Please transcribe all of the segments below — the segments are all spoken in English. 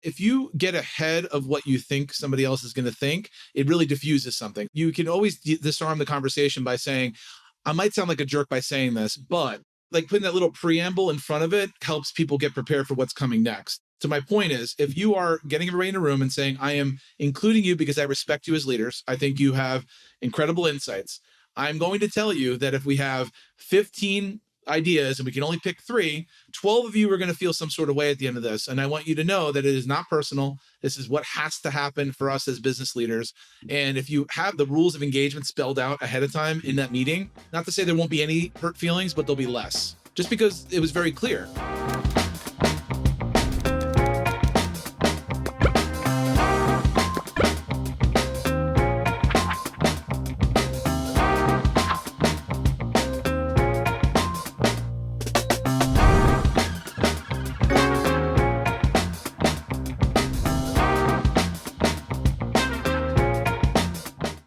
If you get ahead of what you think somebody else is going to think, it really diffuses something. You can always disarm the conversation by saying, I might sound like a jerk by saying this, but like putting that little preamble in front of it helps people get prepared for what's coming next. So my point is, if you are getting everybody in a room and saying, I am including you because I respect you as leaders, I think you have incredible insights. I'm going to tell you that if we have 15 ideas and we can only pick 3, 12 of you are going to feel some sort of way at the end of this. And I want you to know that it is not personal. This is what has to happen for us as business leaders. And if you have the rules of engagement spelled out ahead of time in that meeting, not to say there won't be any hurt feelings, but there'll be less, just because it was very clear.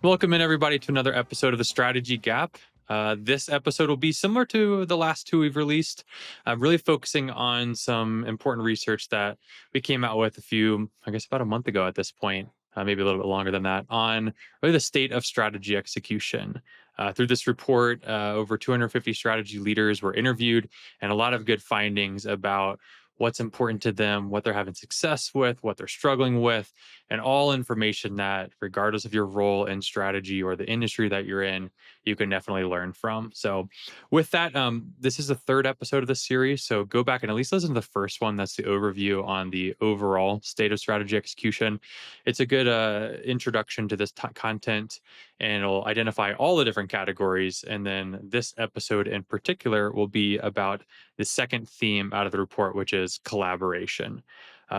Welcome in, everybody, to another episode of the Strategy Gap. This episode will be similar to the last 2 we've released, really focusing on some important research that we came out with about a month ago at this point, maybe a little bit longer than that, on really the state of strategy execution. Through this report, over 250 strategy leaders were interviewed, and a lot of good findings about what's important to them, what they're having success with, what they're struggling with, and all information that, regardless of your role in strategy or the industry that you're in, you can definitely learn from. So, with that, this is the 3rd episode of the series. So, go back and at least listen to the first one. That's the overview on the overall state of strategy execution. It's a good introduction to this content, and it'll identify all the different categories. And then this episode in particular will be about the second theme out of the report, which is collaboration.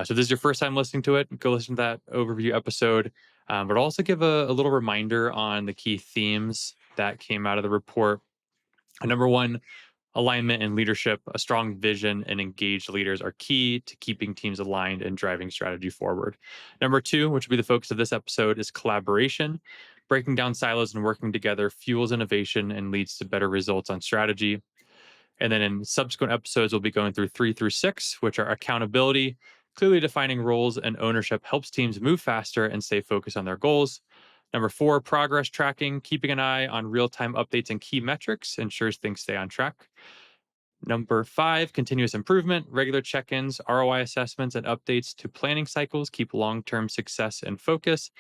So this is your first time listening to it, go listen to that overview episode, but also give a little reminder on the key themes that came out of the report. Number 1, alignment and leadership. A strong vision and engaged leaders are key to keeping teams aligned and driving strategy forward. Number 2, which will be the focus of this episode, is collaboration. Breaking down silos and working together fuels innovation and leads to better results on strategy. And then in subsequent episodes, we'll be going through 3 through 6, which are accountability. Clearly defining roles and ownership helps teams move faster and stay focused on their goals. Number 4, progress tracking. Keeping an eye on real-time updates and key metrics ensures things stay on track. Number 5, continuous improvement. Regular check-ins, ROI assessments, and updates to planning cycles keep long-term success in focus.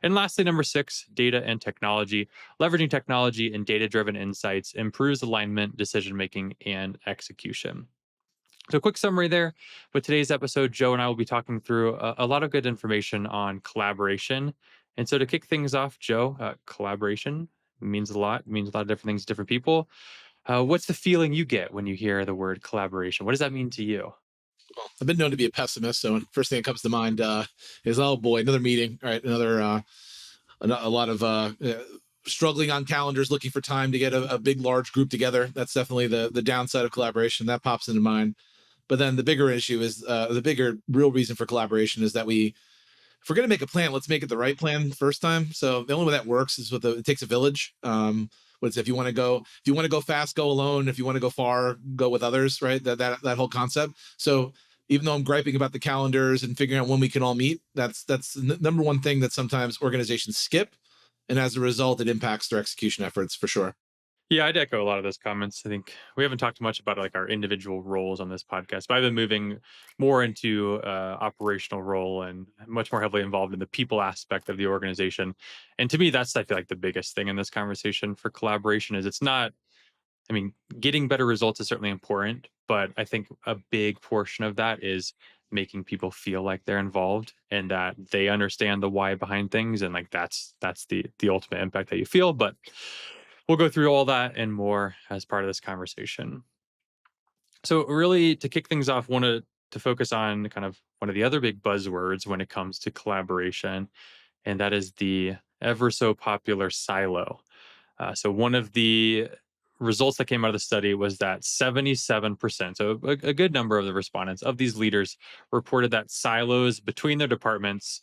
And lastly, number 6, data and technology. Leveraging technology and data-driven insights improves alignment, decision-making, and execution. So, quick summary there. With today's episode, Joe and I will be talking through a lot of good information on collaboration. And so, to kick things off, Joe, collaboration means a lot, means a lot of different things to different people. What's the feeling you get when you hear the word collaboration? What does that mean to you? Well, I've been known to be a pessimist, so first thing that comes to mind is, oh boy, another meeting. All right, a lot of struggling on calendars, looking for time to get a big, large group together. That's definitely the downside of collaboration. That pops into mind. But then the bigger issue is the bigger real reason for collaboration is that if we're going to make a plan, let's make it the right plan the first time. So the only way that works is it takes a village. If you want to go fast, go alone. If you want to go far, go with others, right? That whole concept. So even though I'm griping about the calendars and figuring out when we can all meet, that's the number one thing that sometimes organizations skip. And as a result, it impacts their execution efforts for sure. Yeah, I'd echo a lot of those comments. I think we haven't talked much about like our individual roles on this podcast, but I've been moving more into operational role and much more heavily involved in the people aspect of the organization. And to me, that's, I feel like, the biggest thing in this conversation for collaboration is it's not, I mean, getting better results is certainly important, but I think a big portion of that is making people feel like they're involved and that they understand the why behind things, and like that's the ultimate impact that you feel. But we'll go through all that and more as part of this conversation. So, really, to kick things off, wanted to focus on kind of one of the other big buzzwords when it comes to collaboration, and that is the ever so popular silo. So, one of the results that came out of the study was that 77%, so a good number of the respondents of these leaders reported that silos between their departments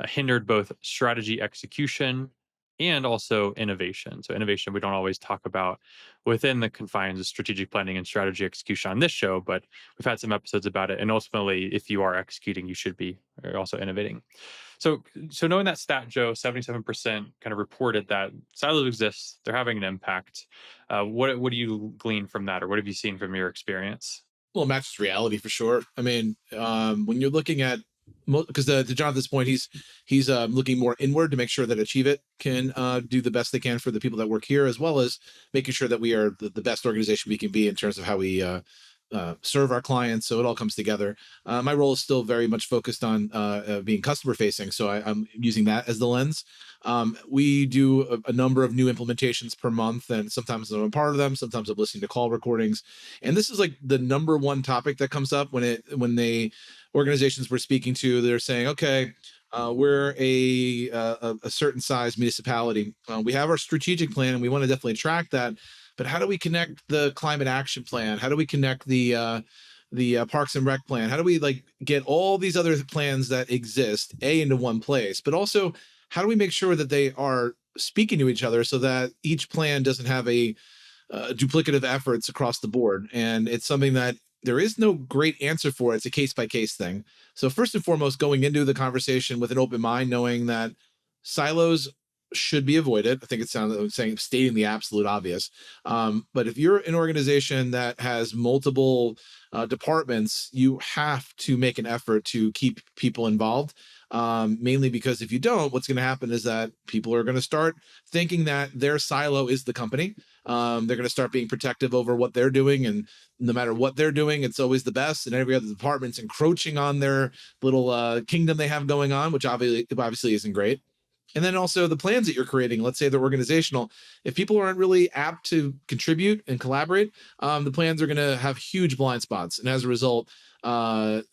hindered both strategy execution and also innovation. So innovation we don't always talk about within the confines of strategic planning and strategy execution on this show, but we've had some episodes about it. And ultimately, if you are executing, you should be also innovating. So knowing that stat, Joe, 77% kind of reported that silos exist, they're having an impact. What do you glean from that, or what have you seen from your experience? Well, it matches reality for sure. I mean, when you're looking at, because to Jonathan's point, he's looking more inward to make sure that Achieve It can do the best they can for the people that work here, as well as making sure that we are the best organization we can be in terms of how we serve our clients. So it all comes together. My role is still very much focused on being customer facing, so I'm using that as the lens. We do a number of new implementations per month, and sometimes I'm a part of them. Sometimes I'm listening to call recordings, and this is like the number one topic that comes up when they organizations we're speaking to. They're saying, okay. We're a certain size municipality. We have our strategic plan, and we want to definitely track that. But how do we connect the climate action plan? How do we connect the Parks and Rec plan? How do we like get all these other plans that exist into one place? But also, how do we make sure that they are speaking to each other so that each plan doesn't have a duplicative efforts across the board? And it's something that there is no great answer for. It's a case by case thing. So first and foremost, going into the conversation with an open mind, knowing that silos should be avoided. I think it sounds like saying stating the absolute obvious. But if you're an organization that has multiple departments, you have to make an effort to keep people involved. Mainly because if you don't, what's going to happen is that people are going to start thinking that their silo is the company. They're going to start being protective over what they're doing, and no matter what they're doing, it's always the best. And every other department's encroaching on their little kingdom they have going on, which obviously isn't great. And then also the plans that you're creating, let's say they're organizational. If people aren't really apt to contribute and collaborate, the plans are going to have huge blind spots. And as a result,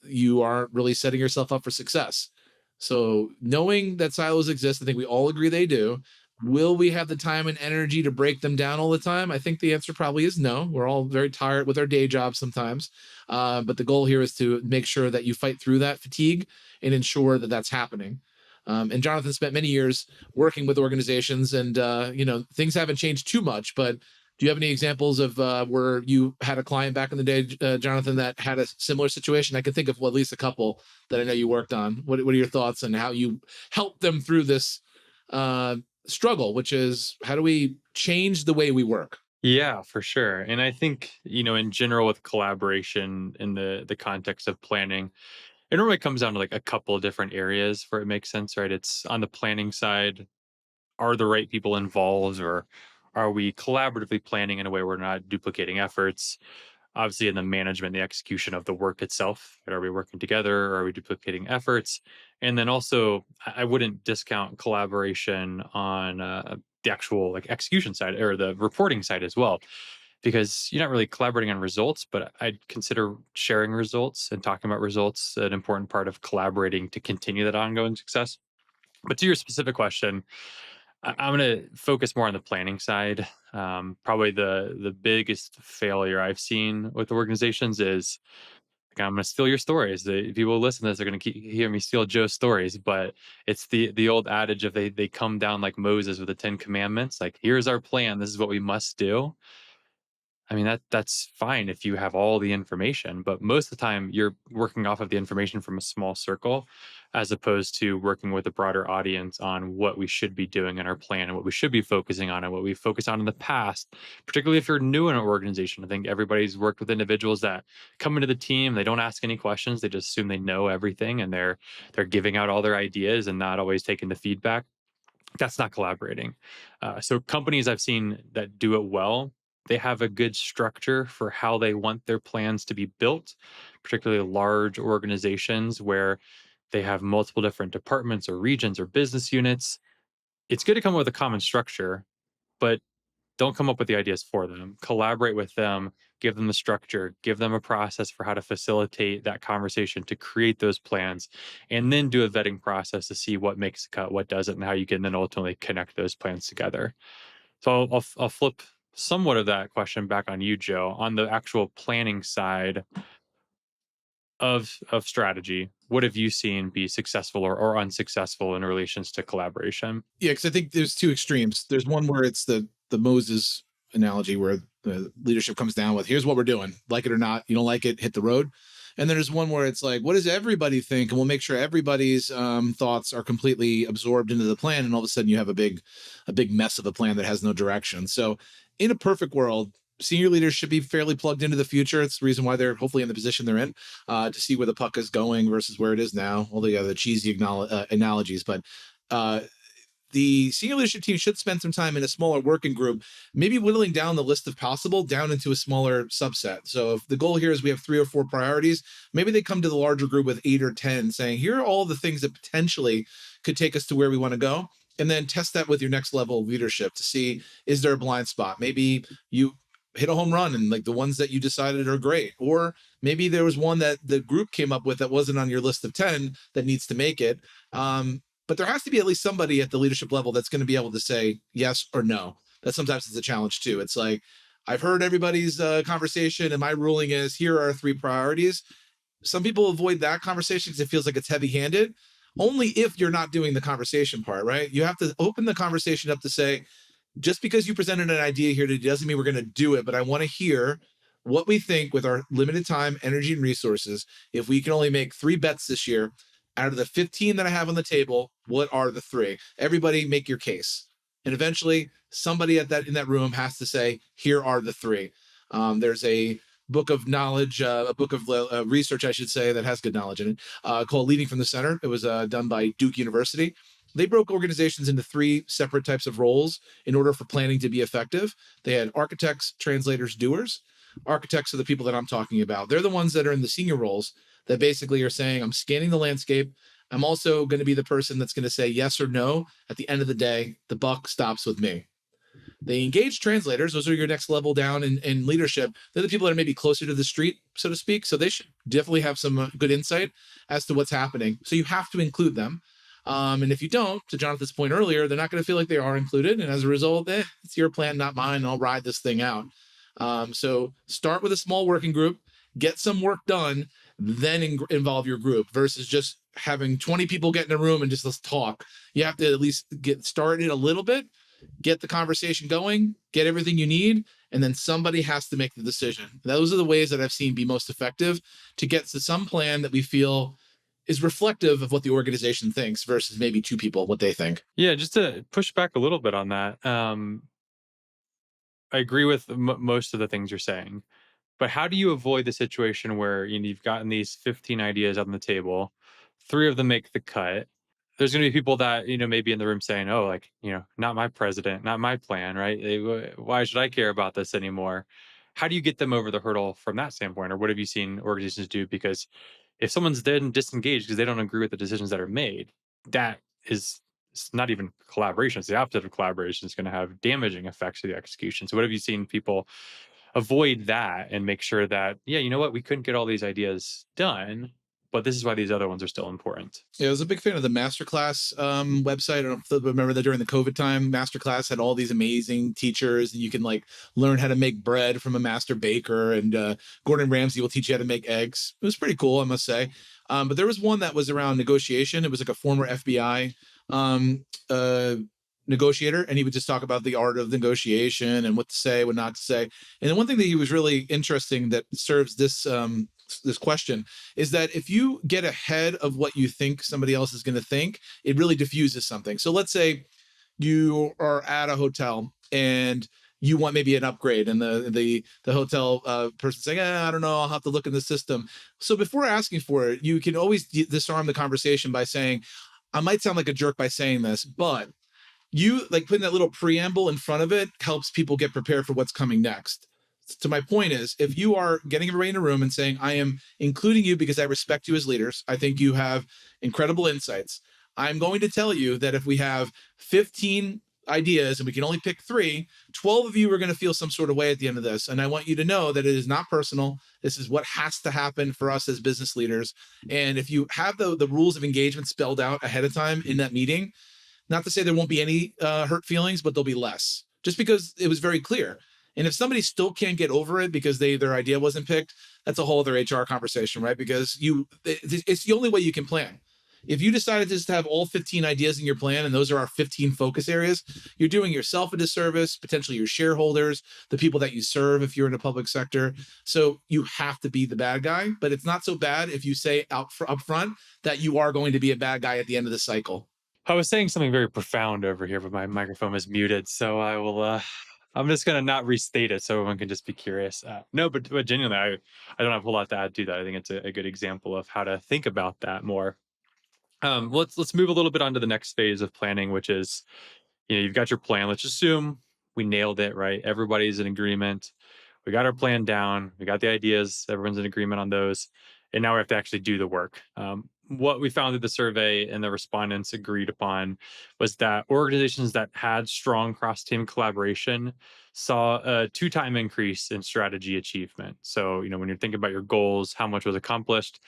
you aren't really setting yourself up for success. So knowing that silos exist, I think we all agree they do. Will we have the time and energy to break them down all the time? I think the answer probably is no. We're all very tired with our day jobs sometimes. But the goal here is to make sure that you fight through that fatigue and ensure that that's happening. And Jonathan spent many years working with organizations, and things haven't changed too much. But do you have any examples of where you had a client back in the day, Jonathan, that had a similar situation? I can think of at least a couple that I know you worked on. What are your thoughts on how you helped them through this struggle, which is how do we change the way we work? Yeah, for sure. And I think, in general with collaboration in the context of planning, it normally comes down to like a couple of different areas where it makes sense, right? It's on the planning side, are the right people involved, or are we collaboratively planning in a way we're not duplicating efforts? Obviously, in the management, the execution of the work itself, right? Are we working together, or are we duplicating efforts? And then also, I wouldn't discount collaboration on the actual like execution side or the reporting side as well, because you're not really collaborating on results, but I'd consider sharing results and talking about results an important part of collaborating to continue that ongoing success. But to your specific question, I'm going to focus more on the planning side. Probably the biggest failure I've seen with organizations is like, I'm going to steal your stories. The people who listen to this are going to hear me steal Joe's stories, but it's the old adage of they come down like Moses with the 10 Commandments. Like, here's our plan. This is what we must do. I mean, that's fine if you have all the information, but most of the time you're working off of the information from a small circle as opposed to working with a broader audience on what we should be doing in our plan and what we should be focusing on and what we focused on in the past. Particularly if you're new in an organization. I think everybody's worked with individuals that come into the team, they don't ask any questions, they just assume they know everything, and they're giving out all their ideas and not always taking the feedback. That's not collaborating. So companies I've seen that do it well, they have a good structure for how they want their plans to be built, particularly large organizations where they have multiple different departments or regions or business units. It's good to come up with a common structure, but don't come up with the ideas for them. Collaborate with them, give them the structure, give them a process for how to facilitate that conversation to create those plans, and then do a vetting process to see what makes the cut, what doesn't, and how you can then ultimately connect those plans together. So I'll flip somewhat of that question back on you, Joe. On the actual planning side, of strategy, what have you seen be successful or unsuccessful in relations to collaboration? Yeah, because I think there's two extremes. There's one where it's the Moses analogy where the leadership comes down with, here's what we're doing, like it or not. You don't like it, hit the road. And then there's one where it's like, what does everybody think? And we'll make sure everybody's thoughts are completely absorbed into the plan. And all of a sudden you have a big mess of a plan that has no direction. So in a perfect world, senior leaders should be fairly plugged into the future. It's the reason why they're hopefully in the position they're in, to see where the puck is going versus where it is now. All the cheesy analogies, but uh, the senior leadership team should spend some time in a smaller working group, maybe whittling down the list of possible down into a smaller subset. So if the goal here is we have 3 or 4 priorities, maybe they come to the larger group with 8 or 10 saying, here are all the things that potentially could take us to where we want to go. And then test that with your next level of leadership to see, is there a blind spot? Maybe you hit a home run and like the ones that you decided are great. Or maybe there was one that the group came up with that wasn't on your list of 10 that needs to make it. But there has to be at least somebody at the leadership level that's going to be able to say yes or no. That sometimes is a challenge too. It's like, I've heard everybody's conversation, and my ruling is here are 3 priorities. Some people avoid that conversation because it feels like it's heavy handed, only if you're not doing the conversation part, right? You have to open the conversation up to say, just because you presented an idea here today doesn't mean we're going to do it, but I want to hear what we think with our limited time, energy, and resources. If we can only make 3 bets this year, out of the 15 that I have on the table, what are the 3? Everybody make your case. And eventually somebody in that room has to say, here are the 3. There's a book of knowledge, a book of research, I should say, that has good knowledge in it, called Leading from the Center. It was done by Duke University. They broke organizations into 3 separate types of roles in order for planning to be effective. They had architects, translators, doers. Architects are the people that I'm talking about. They're the ones that are in the senior roles that basically are saying, I'm scanning the landscape. I'm also going to be the person that's going to say yes or no. At the end of the day, the buck stops with me. They engage translators. Those are your next level down in leadership. They're the people that are maybe closer to the street, so to speak. So they should definitely have some good insight as to what's happening. So you have to include them. And if you don't, to Jonathan's point earlier, they're not going to feel like they are included. And as a result, it's your plan, not mine. I'll ride this thing out. So start with a small working group, get some work done, then involve your group versus just having 20 people get in a room and just let's talk. You have to at least get started a little bit, get the conversation going, get everything you need, and then somebody has to make the decision. Those are the ways that I've seen be most effective to get to some plan that we feel is reflective of what the organization thinks versus maybe 2 people, what they think. Yeah, just to push back a little bit on that. I agree with most of the things you're saying. But how do you avoid the situation where you've gotten these 15 ideas on the table, 3 of them make the cut? There's going to be people that maybe in the room saying, "Oh, like not my president, not my plan, right? Why should I care about this anymore?" How do you get them over the hurdle from that standpoint, or what have you seen organizations do? Because if someone's then disengaged because they don't agree with the decisions that are made, that is it's not even collaboration. It's the opposite of collaboration. It's going to have damaging effects to the execution. So, what have you seen people avoid that and make sure that, yeah, you know what, we couldn't get all these ideas done, but this is why these other ones are still important. Yeah, I was a big fan of the Masterclass website. I don't know if you remember that during the COVID time, Masterclass had all these amazing teachers, and you can like learn how to make bread from a master baker. And Gordon Ramsay will teach you how to make eggs. It was pretty cool, I must say. But there was one that was around negotiation. It was like a former FBI um, uh, negotiator, and he would just talk about the art of negotiation and what to say, what not to say. And the one thing that he was really interesting that serves this question is that if you get ahead of what you think somebody else is going to think, it really diffuses something. So let's say you are at a hotel and you want maybe an upgrade, and the hotel person saying, I don't know, I'll have to look in the system. So before asking for it, you can always disarm the conversation by saying, I might sound like a jerk by saying this, but you like putting that little preamble in front of it helps people get prepared for what's coming next. So my point is, if you are getting everybody in a room and saying, I am including you because I respect you as leaders, I think you have incredible insights. I'm going to tell you that if we have 15 ideas and we can only pick 3, 12 of you are going to feel some sort of way at the end of this. And I want you to know that it is not personal. This is what has to happen for us as business leaders. And if you have the rules of engagement spelled out ahead of time in that meeting, not to say there won't be any hurt feelings, but there'll be less, just because it was very clear. And if somebody still can't get over it because their idea wasn't picked, that's a whole other HR conversation, right? Because it's the only way you can plan. If you decided just to have all 15 ideas in your plan and those are our 15 focus areas, you're doing yourself a disservice, potentially your shareholders, the people that you serve if you're in a public sector. So you have to be the bad guy, but it's not so bad if you say up front that you are going to be a bad guy at the end of the cycle. I was saying something very profound over here, but my microphone was muted, so I will. I'm just gonna not restate it, so everyone can just be curious. No, but genuinely, I don't have a whole lot to add to that. I think it's a good example of how to think about that more. Let's move a little bit on to the next phase of planning, which is, you've got your plan. Let's assume we nailed it, right? Everybody's in agreement. We got our plan down. We got the ideas. Everyone's in agreement on those. And now we have to actually do the work. What we found through the survey and the respondents agreed upon was that organizations that had strong cross team collaboration saw a 2-time increase in strategy achievement. So, when you're thinking about your goals, how much was accomplished,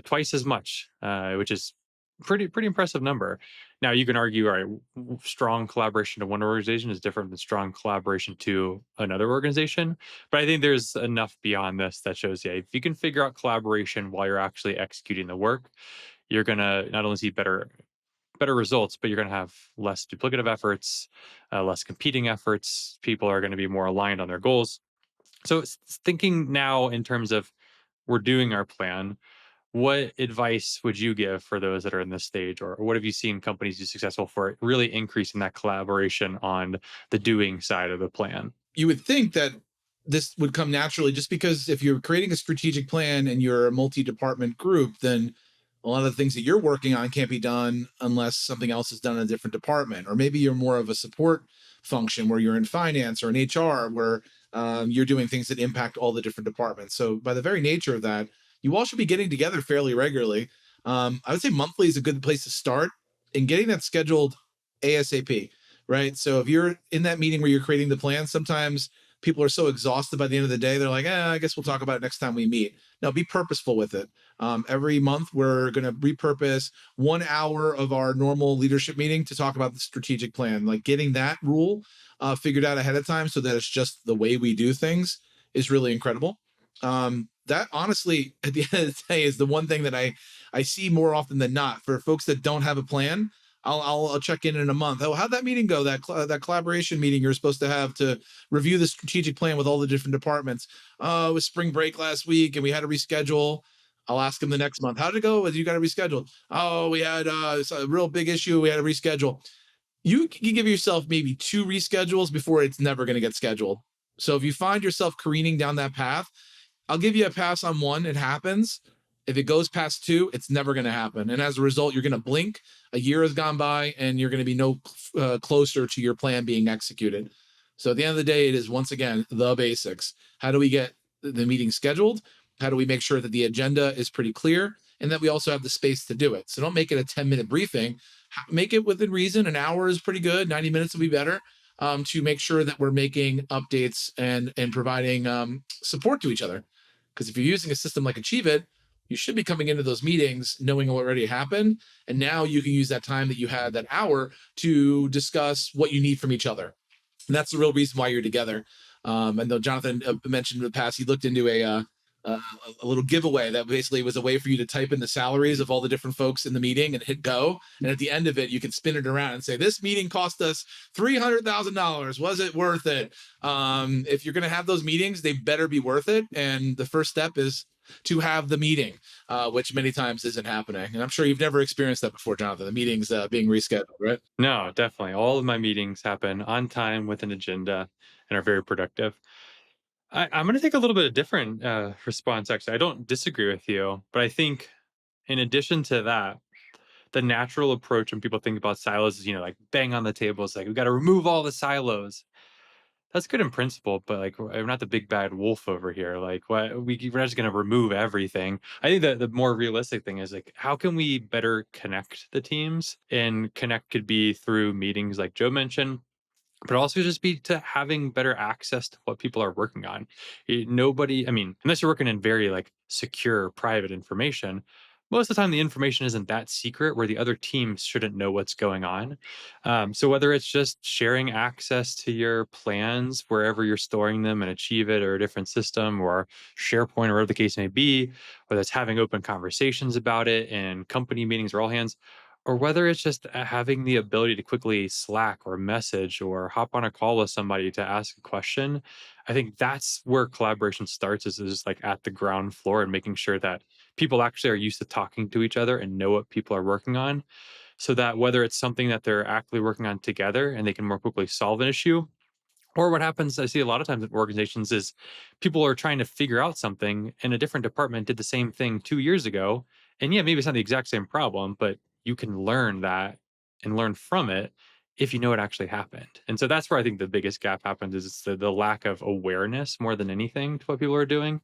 twice as much, which is pretty impressive number. Now you can argue, all right, strong collaboration to one organization is different than strong collaboration to another organization. But I think there's enough beyond this that shows, yeah, if you can figure out collaboration while you're actually executing the work, you're gonna not only see better results, but you're gonna have less duplicative efforts, less competing efforts. People are going to be more aligned on their goals. So thinking now in terms of we're doing our plan, what advice would you give for those that are in this stage, or what have you seen companies do successful for really increasing that collaboration on the doing side of the plan? You would think that this would come naturally just because if you're creating a strategic plan and you're a multi-department group, then a lot of the things that you're working on can't be done unless something else is done in a different department. Or maybe you're more of a support function where you're in finance or in HR, where you're doing things that impact all the different departments. So, by the very nature of that, you all should be getting together fairly regularly. I would say monthly is a good place to start and getting that scheduled ASAP, right? So if you're in that meeting where you're creating the plan, sometimes people are so exhausted by the end of the day, they're like, I guess we'll talk about it next time we meet. No, be purposeful with it. Every month, we're going to repurpose 1 hour of our normal leadership meeting to talk about the strategic plan. Like getting that rule figured out ahead of time so that it's just the way we do things is really incredible. That honestly, at the end of the day, is the one thing that I see more often than not for folks that don't have a plan. I'll check in a month. Oh, how'd that meeting go? That collaboration meeting you're supposed to have to review the strategic plan with all the different departments. Oh, it was spring break last week and we had to reschedule. I'll ask them the next month. How did it go? You got to reschedule. Oh, we had it's a real big issue. We had to reschedule. You can give yourself maybe 2 reschedules before it's never going to get scheduled. So if you find yourself careening down that path, I'll give you a pass on 1. It happens. If it goes past 2, it's never going to happen. And as a result, you're going to blink. A year has gone by, and you're going to be no closer to your plan being executed. So at the end of the day, it is once again the basics. How do we get the meeting scheduled? How do we make sure that the agenda is pretty clear and that we also have the space to do it? So don't make it a 10-minute briefing. Make it within reason. An hour is pretty good. 90 minutes will be better. To make sure that we're making updates and providing support to each other. Because if you're using a system like Achieve It, you should be coming into those meetings knowing what already happened. And now you can use that time that you had, that hour, to discuss what you need from each other. And that's the real reason why you're together. And though Jonathan mentioned in the past, he looked into a little giveaway that basically was a way for you to type in the salaries of all the different folks in the meeting and hit go. And at the end of it, you can spin it around and say, this meeting cost us $300,000. Was it worth it? If you're going to have those meetings, they better be worth it. And the first step is to have the meeting, which many times isn't happening. And I'm sure you've never experienced that before, Jonathan, the meetings being rescheduled, right? No, definitely. All of my meetings happen on time with an agenda and are very productive. I'm going to take a little bit of different response. Actually, I don't disagree with you, but I think in addition to that, the natural approach when people think about silos is, like bang on the table. It's like, we got to remove all the silos. That's good in principle, but like we're not the big bad wolf over here. Like, what we're not just going to remove everything. I think that the more realistic thing is like, how can we better connect the teams? And connect could be through meetings, like Joe mentioned, but also just be to having better access to what people are working on. Nobody, I mean, unless you're working in very like secure private information, most of the time the information isn't that secret where the other teams shouldn't know what's going on. So whether it's just sharing access to your plans wherever you're storing them and Achieve It or a different system or SharePoint or whatever the case may be, whether it's having open conversations about it in company meetings or all hands, or whether it's just having the ability to quickly Slack or message or hop on a call with somebody to ask a question. I think that's where collaboration starts is just like at the ground floor and making sure that people actually are used to talking to each other and know what people are working on, so that whether it's something that they're actively working on together and they can more quickly solve an issue, or what happens I see a lot of times in organizations is people are trying to figure out something and a different department did the same thing 2 years ago. And yeah, maybe it's not the exact same problem, but you can learn that and learn from it if you know it actually happened. And so that's where I think the biggest gap happens is it's the lack of awareness more than anything to what people are doing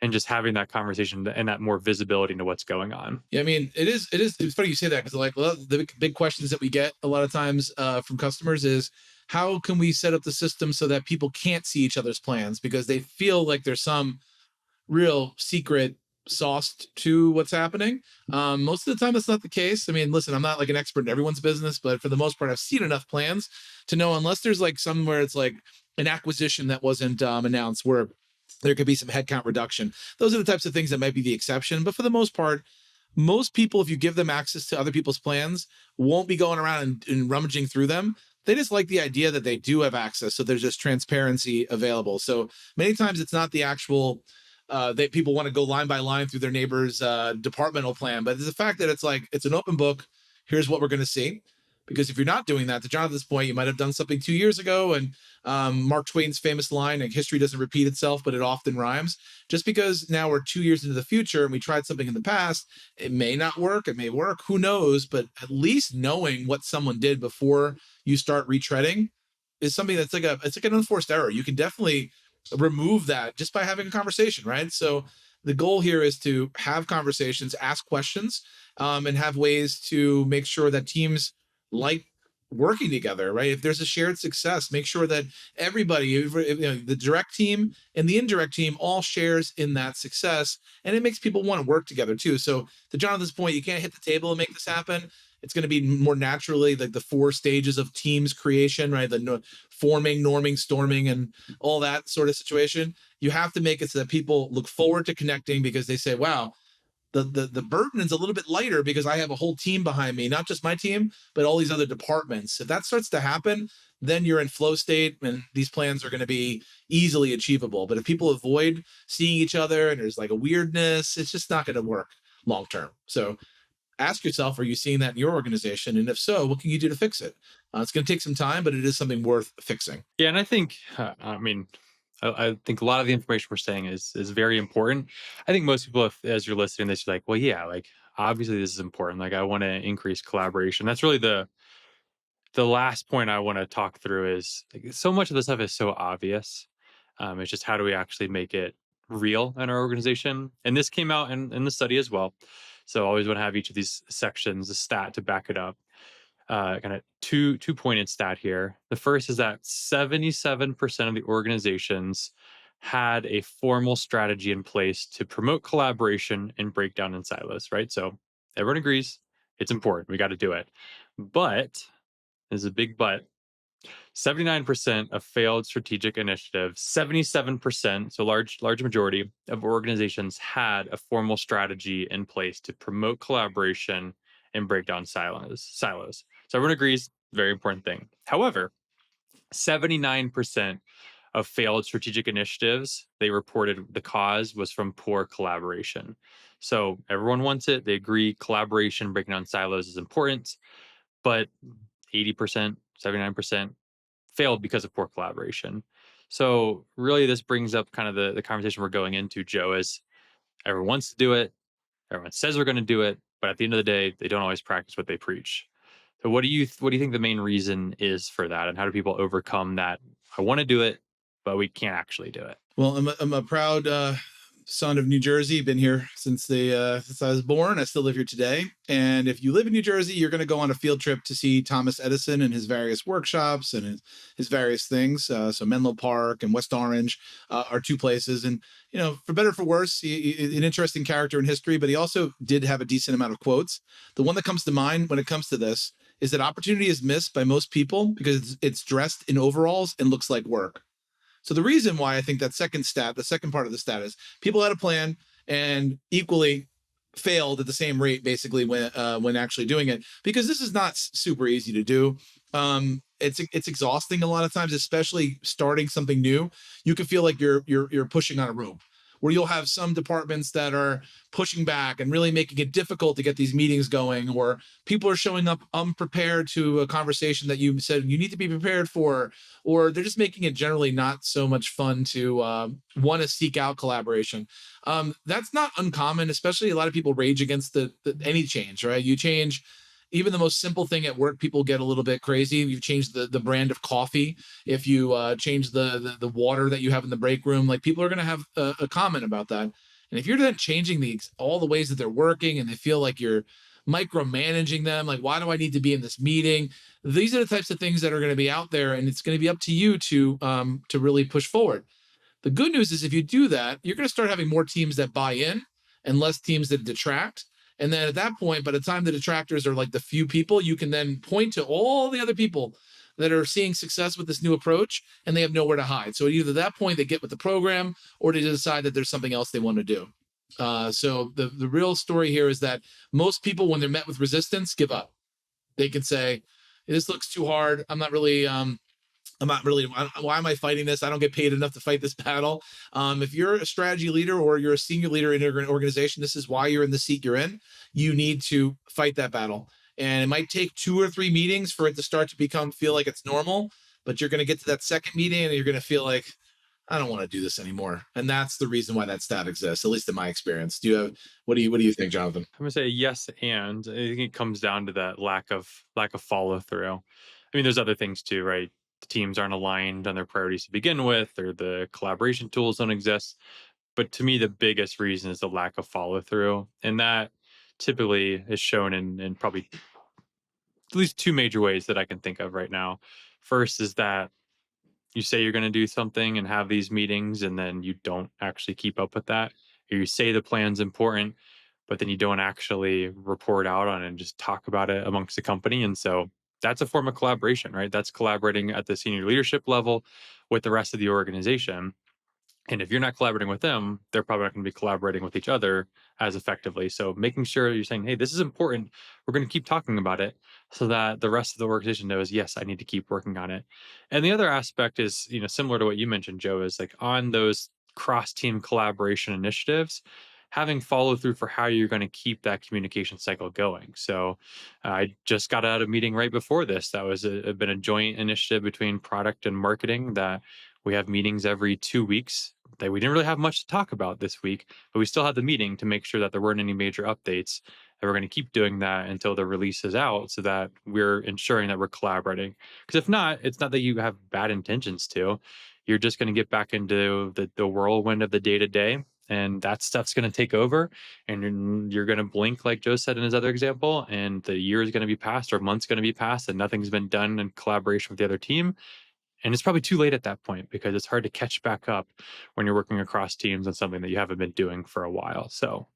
and just having that conversation and that more visibility into what's going on. Yeah, I mean, it's funny you say that because like well, the big questions that we get a lot of times from customers is how can we set up the system so that people can't see each other's plans because they feel like there's some real secret sauce to what's happening. Most of the time, that's not the case. I mean, listen, I'm not like an expert in everyone's business, but for the most part, I've seen enough plans to know unless there's like somewhere it's like an acquisition that wasn't announced where there could be some headcount reduction. Those are the types of things that might be the exception. But for the most part, most people, if you give them access to other people's plans, won't be going around and rummaging through them. They just like the idea that they do have access. So there's just transparency available. So many times it's not the actual that people want to go line by line through their neighbor's departmental plan, but it's the fact that it's like it's an open book. Here's what we're going to see. Because if you're not doing that, to Jonathan's point, you might have done something 2 years ago. And Mark Twain's famous line, like history doesn't repeat itself, but it often rhymes. Just because now we're 2 years into the future and we tried something in the past, it may not work. It may work. Who knows? But at least knowing what someone did before you start retreading is something that's like it's like an unforced error. You can definitely remove that just by having a conversation, right? So the goal here is to have conversations, ask questions, and have ways to make sure that teams like working together, right? If there's a shared success, make sure that everybody, the direct team and the indirect team all shares in that success. And it makes people want to work together too. So to Jonathan's point, you can't hit the table and make this happen. It's going to be more naturally like the 4 stages of teams creation, right? The forming, norming, storming, and all that sort of situation. You have to make it so that people look forward to connecting because they say, wow, the burden is a little bit lighter because I have a whole team behind me, not just my team, but all these other departments. If that starts to happen, then you're in flow state and these plans are going to be easily achievable. But if people avoid seeing each other and there's like a weirdness, it's just not going to work long term. So ask yourself, are you seeing that in your organization? And if so, what can you do to fix it? It's going to take some time, but it is something worth fixing. Yeah, and I think, I mean, I think a lot of the information we're saying is very important. I think most people, if, as you're listening, they're just like, well, yeah, like obviously this is important. Like I want to increase collaboration. That's really the last point I want to talk through is like, so much of the stuff is so obvious. It's just how do we actually make it real in our organization? And this came out in the study as well. So I always want to have each of these sections a stat to back it up. Kind of two pointed stat here. The first is that 77% of the organizations had a formal strategy in place to promote collaboration and break down in silos, right? So everyone agrees it's important. We got to do it. But there's a big but. 79% of failed strategic initiatives, 77%, so large majority of organizations had a formal strategy in place to promote collaboration and break down silos. So everyone agrees, very important thing. However, 79% of failed strategic initiatives, they reported the cause was from poor collaboration. So everyone wants it, they agree collaboration, breaking down silos is important, but 80%, 79% failed because of poor collaboration. So really this brings up kind of the conversation we're going into, Joe, is everyone wants to do it, everyone says they're going to do it, but at the end of the day, they don't always practice what they preach. So what do you think the main reason is for that, and how do people overcome that? I want to do it, but we can't actually do it. Well, I'm a proud son of New Jersey, been here since I was born. I still live here today. And if you live in New Jersey, you're going to go on a field trip to see Thomas Edison and his various workshops and his various things. So Menlo Park and West Orange are two places. And for better or for worse, an interesting character in history, but he also did have a decent amount of quotes. The one that comes to mind when it comes to this is that opportunity is missed by most people because it's dressed in overalls and looks like work. So the reason why I think that the second part of the stat is people had a plan and equally failed at the same rate, basically, when actually doing it, because this is not super easy to do. It's exhausting a lot of times, especially starting something new. You can feel like you're pushing on a rope, where you'll have some departments that are pushing back and really making it difficult to get these meetings going, or people are showing up unprepared to a conversation that you said you need to be prepared for, or they're just making it generally not so much fun to want to seek out collaboration. That's not uncommon, especially a lot of people rage against any change, right? You change even the most simple thing at work, people get a little bit crazy. You've changed the brand of coffee. If you change the water that you have in the break room, like people are going to have a comment about that. And if you're then changing all the ways that they're working and they feel like you're micromanaging them, like, why do I need to be in this meeting? These are the types of things that are going to be out there, and it's going to be up to you to really push forward. The good news is if you do that, you're going to start having more teams that buy in and less teams that detract. And then at that point, by the time the detractors are like the few people, you can then point to all the other people that are seeing success with this new approach, and they have nowhere to hide. So either at that point they get with the program, or they decide that there's something else they want to do. So the real story here is that most people, when they're met with resistance, give up. They can say, this looks too hard. Why am I fighting this? I don't get paid enough to fight this battle. If you're a strategy leader or you're a senior leader in an organization, this is why you're in the seat you're in. You need to fight that battle. And it might take 2 or 3 meetings for it to start to feel like it's normal, but you're going to get to that second meeting and you're going to feel like, I don't want to do this anymore. And that's the reason why that stat exists, at least in my experience. What do you think, Jonathan? I'm gonna say yes, and I think it comes down to that lack of follow through. I mean, there's other things too, right? The teams aren't aligned on their priorities to begin with, or the collaboration tools don't exist. But to me, the biggest reason is the lack of follow through, and that typically is shown in probably at least 2 major ways that I can think of right now. First is that you say you're going to do something and have these meetings, and then you don't actually keep up with that. Or you say the plan's important, but then you don't actually report out on it and just talk about it amongst the company. And so that's a form of collaboration, right? That's collaborating at the senior leadership level with the rest of the organization. And if you're not collaborating with them, they're probably not going to be collaborating with each other as effectively. So making sure you're saying, hey, this is important. We're going to keep talking about it so that the rest of the organization knows, yes, I need to keep working on it. And the other aspect is, similar to what you mentioned, Joe, is like on those cross team collaboration initiatives, having follow through for how you're going to keep that communication cycle going. So I just got out of a meeting right before this. That was been a joint initiative between product and marketing that we have meetings every 2 weeks that we didn't really have much to talk about this week, but we still had the meeting to make sure that there weren't any major updates. And we're going to keep doing that until the release is out so that we're ensuring that we're collaborating. Because if not, it's not that you have bad intentions to. You're just going to get back into the whirlwind of the day to day. And that stuff's going to take over. And you're going to blink, like Joe said in his other example, and the year is going to be passed or month's going to be passed, and nothing's been done in collaboration with the other team. And it's probably too late at that point because it's hard to catch back up when you're working across teams on something that you haven't been doing for a while. So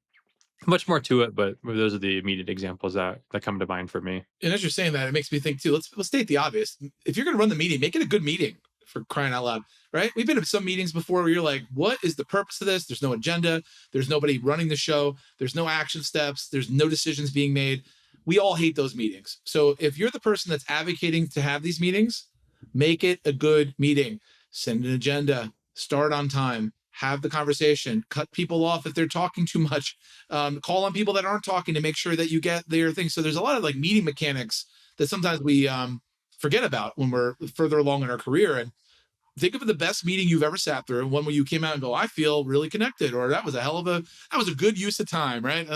much more to it, but those are the immediate examples that come to mind for me. And as you're saying that, it makes me think too. Let's state the obvious. If you're going to run the meeting, make it a good meeting, for crying out loud, right? We've been in some meetings before where you're like, what is the purpose of this? There's no agenda. There's nobody running the show. There's no action steps. There's no decisions being made. We all hate those meetings. So if you're the person that's advocating to have these meetings, make it a good meeting. Send an agenda. Start on time. Have the conversation. Cut people off if they're talking too much. Call on people that aren't talking to make sure that you get their thing. So there's a lot of like meeting mechanics that sometimes we forget about when we're further along in our career. And think of the best meeting you've ever sat through, one where you came out and go, I feel really connected, or that was a good use of time, right?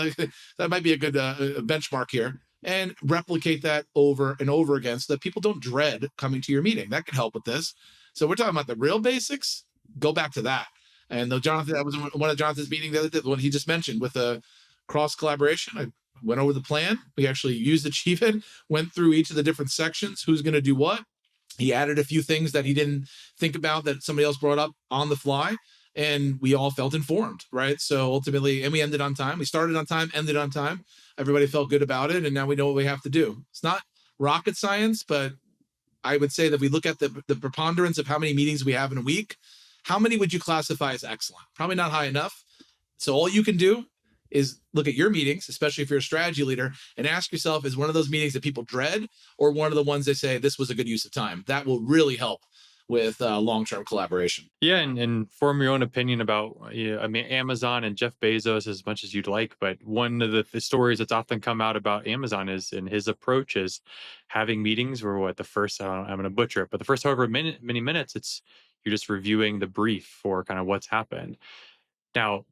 That might be a good benchmark here. And replicate that over and over again so that people don't dread coming to your meeting. That could help with this. So we're talking about the real basics. Go back to that. And though Jonathan, that was one of Jonathan's meetings the other day, what he just mentioned with the cross collaboration. I went over the plan. We actually used Achievement, went through each of the different sections, who's going to do what. He added a few things that he didn't think about that somebody else brought up on the fly. And we all felt informed, right? So ultimately, and we ended on time. We started on time, ended on time. Everybody felt good about it. And now we know what we have to do. It's not rocket science, but I would say that if we look at the preponderance of how many meetings we have in a week, how many would you classify as excellent? Probably not high enough. So all you can do is look at your meetings, especially if you're a strategy leader, and ask yourself, is one of those meetings that people dread or one of the ones they say, this was a good use of time? That will really help with long-term collaboration. Yeah, and form your own opinion about, yeah, I mean, Amazon and Jeff Bezos as much as you'd like, but one of the stories that's often come out about Amazon is, and his approach is having meetings where what the first, I'm going to butcher it, but the first however many minutes, it's you're just reviewing the brief for kind of what's happened. Now,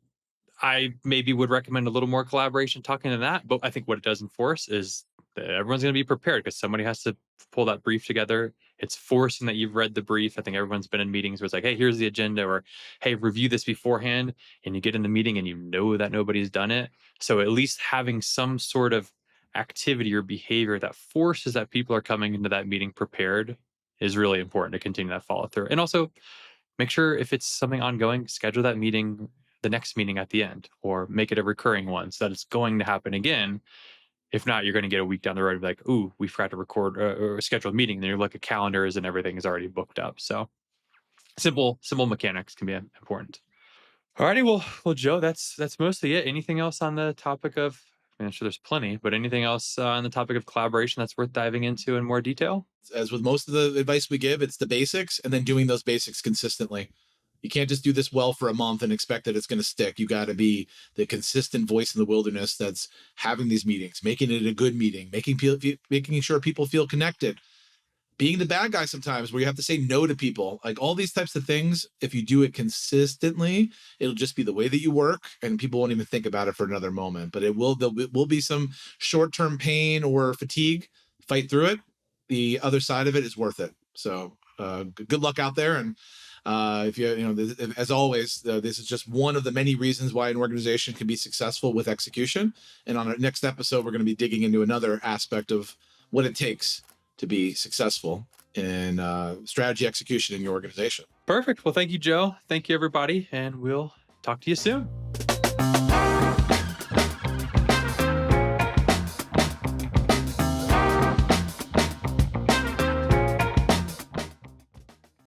I maybe would recommend a little more collaboration talking to that, but I think what it does enforce is that everyone's going to be prepared because somebody has to pull that brief together. It's forcing that you've read the brief. I think everyone's been in meetings where it's like, hey, here's the agenda, or hey, review this beforehand. And you get in the meeting and you know that nobody's done it. So at least having some sort of activity or behavior that forces that people are coming into that meeting prepared is really important to continue that follow through. And also make sure if it's something ongoing, schedule that meeting, the next meeting at the end, or make it a recurring one so that it's going to happen again. If not, you're going to get a week down the road and be like, ooh, we forgot to record or schedule a meeting. And then you look at calendars and everything is already booked up. So simple mechanics can be important. Alrighty, well, Joe, that's mostly it. Anything else on the topic of? I mean, I'm sure there's plenty, but anything else on the topic of collaboration that's worth diving into in more detail? As with most of the advice we give, it's the basics and then doing those basics consistently. You can't just do this well for a month and expect that it's going to stick. You got to be the consistent voice in the wilderness that's having these meetings, making it a good meeting, making sure people feel connected, being the bad guy sometimes where you have to say no to people, like all these types of things. If you do it consistently, it'll just be the way that you work and people won't even think about it for another moment. But there will be some short-term pain or fatigue. Fight through it. The other side of it is worth it. So good luck out there. And if as always, this is just one of the many reasons why an organization can be successful with execution. And on our next episode, we're going to be digging into another aspect of what it takes to be successful in strategy execution in your organization. Perfect. Well, thank you, Joe. Thank you, everybody. And we'll talk to you soon.